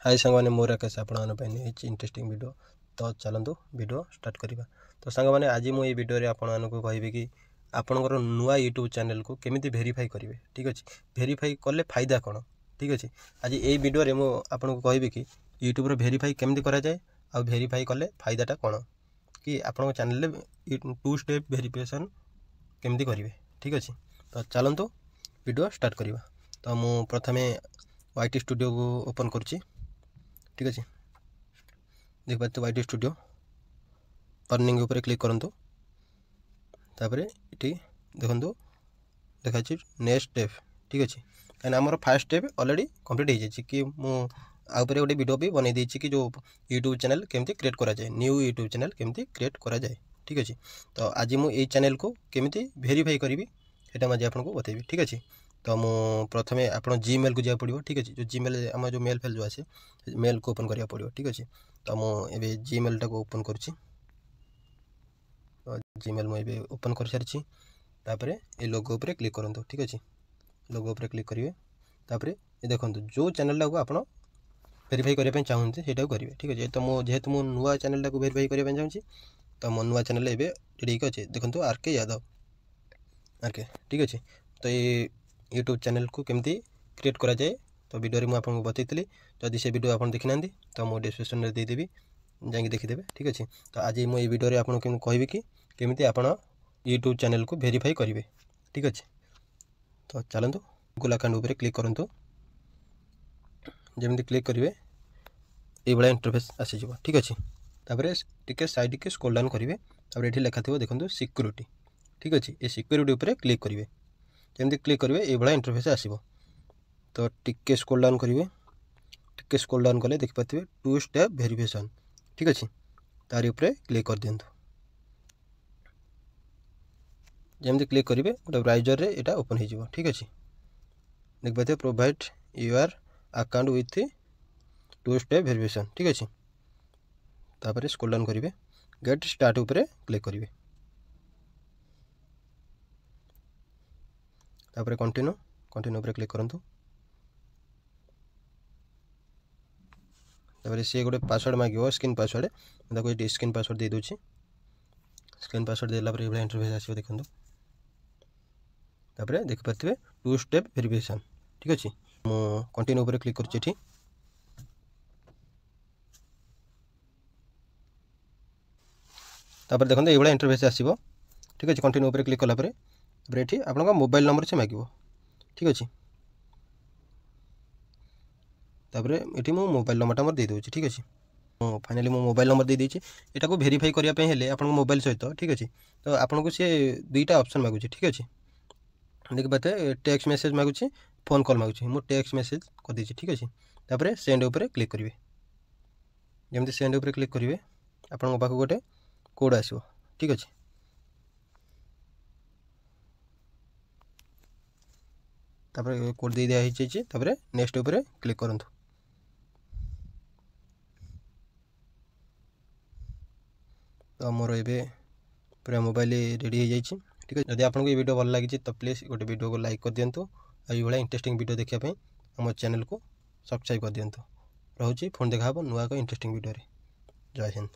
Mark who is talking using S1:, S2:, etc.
S1: हाय सांगने मोर आकाश आपण interesting video तो चलतु वीडियो स्टार्ट करवा। तो सांगने आज मुझे वीडियो आपण कहि कि आपणकर नुआ यूट्यूब चैनल को केमिति वेरीफाई करेंगे। ठीक अच्छे, वेरीफाई कले फायदा कौन? ठीक अच्छे, आज ये वीडियो मुझे कहि कि यूट्यूब वेरीफाई केमिति करा जाए आ वेरीफाई कले फायदाटा कौन कि आपण चैनल 2 स्टेप वेरिफिकेशन केमिति करेंगे। ठीक अच्छे, तो चलतु वीडियो स्टार्ट करवा। तो मु प्रथमे YT स्टूडियो को ओपन करुच्ची। ठीक अच्छे, देख पाते YT स्टूडियो अर्निंग ऊपर क्लिक करूँ। तापर ये देखो देखा नेक्स्ट स्टेप। ठीक अच्छे, कहीं आमर फास्ट स्टेप ऑलरेडी कंप्लीट हो जाए कि मुझे गोटे वीडियो भी बनई देछि कि जो यूट्यूब चैनल केमिति क्रिएट करा जाए, न्यू यूट्यूब चैनल केमिति क्रिएट करा जाए। ठीक अच्छे, तो आज मुझे चैनल को केमिति वेरीफाई करी सेटा मुझे आपको बतेबी। ठीक अच्छे, तो मु प्रथमे आप जीमेल को जावाक पड़ो। ठीक अच्छे, जो जीमेल आम जो मेल फेल जो आसे मेल को ओपन करा पड़ो। ठीक अच्छे, तो मुझे जीमेल टाक ओपन कर जीमेल मुझे ओपन कर सारी। तापर ये लोगो पर क्लिक करूँ। ठीक अच्छे, लोगो पर क्लिक करेंगे। तापर ये देखो जो चैनल टाक आप वेरीफाई करने चाहते हैं करेंगे। ठीक अच्छे, तो जेहेतु मुझे नुआ चैनल टाक वेरीफाई करने चाहिए तो मो नुआ चैनल एवं रेडी अच्छे। देखो RK यादव RK। ठीक अच्छे, तो ये यूट्यूब चैनल को केमिति क्रिएट करा जाए तो वीडियो में आपको बताई। जदि से वीडियो आप देखी ना तो मुझे डिस्क्रिप्शन में देदेवी, जाकि देखीदे। ठीक अच्छे, तो आज मुझे वीडियो आपको कहि कि केमिति आप यूट्यूब चैनल को वेरीफाई करेंगे। ठीक अच्छे, तो चलतु गूगल अकाउंट उपर क्लिक करूँ। जमी क्लिक करेंगे ये भाया इंटरफेस आसीज। ठीक अच्छे, तापर टिके साइड के स्क्रॉल डाउन करेंगे। तापर ये लिखा थी देखो सिक्योरिटी। ठीक अच्छे, ये सिक्योरिटी उपर क्लिक करेंगे। जमी क्लिक करेंगे ये भाया इंटरफेस आसो। तो टिके स्क्रॉल डाउन करेंगे। टिके स्क्रॉल डाउन कले देखिपे 2 स्टेप वेरिफिकेशन। ठीक अच्छे, तार ऊपर क्लिक कर दिंतु। जमी क्लिक करेंगे गोटे ब्राउजर रे एटा ओपन हो। ठीक अच्छे, देखिए provide your account with 2 step verification. ठीक अच्छे, तापर स्क्रॉल डाउन करेंगे गेट स्टार्ट उपर क्लिक करेंगे। तापर कंटिन्यू उपर क्लिक करूँ। तापर सी गोटे पासवर्ड मांगो स्क्रीन पासवर्ड, ये स्क्रीन पासवर्ड दे दूसरी। स्क्रीन पासवर्ड देला पर ये इंटरफेस आसो। देखो तापर देखिपे 2 स्टेप वेरिफिकेशन। ठीक अच्छे, मु कंटिन्यू उपर क्लिक कर। तापर देखो ये इंटरफेस आसो। ठीक अच्छे, कंटिन्यू उपर क्लिक कलापर ये आप मोबाइल नंबर से मांगो। ठीक अच्छे, तापर ये मो मोबाइल नंबर मोर दे दूसरी। ठीक अच्छे, फाइनाली मो मोबाइल नंबर दे दीजिए यहाँ को वेरीफाई करने आप मोबाइल सहित। ठीक अच्छे, तो आपको सी 2टा ऑप्शन मागुचे। ठीक अच्छे, देखिए पाते टेक्स्ट मेसेज मागुचे, फोन कॉल मागुचे। मुझे टेक्स्ट मेसेज कर दीजिए। ठीक अच्छे, तापर सेंड उपर क्लिक करेंगे। जमी सेंड उपर क्लिक करेंगे आपको पाक गोटे कोड आसो। ठीक अच्छे, तापर कोड दे दिया है। तापर नेक्स्ट उपर क्लिक करूँ। तो मोर ए पूरा मोबाइल रेडी हो जाए। ठीक है, जब आपको ये वीडियो भल लगी तो प्लीज़ गोटे वीडियो को लाइक कर दिंतु। ये इंटरेस्टिंग वीडियो देखापी आम चैनल को सब्सक्राइब कर दिंतु। रोचे पुणी देखा नुआ इंटरेस्टिंग वीडियो। जय हिंद।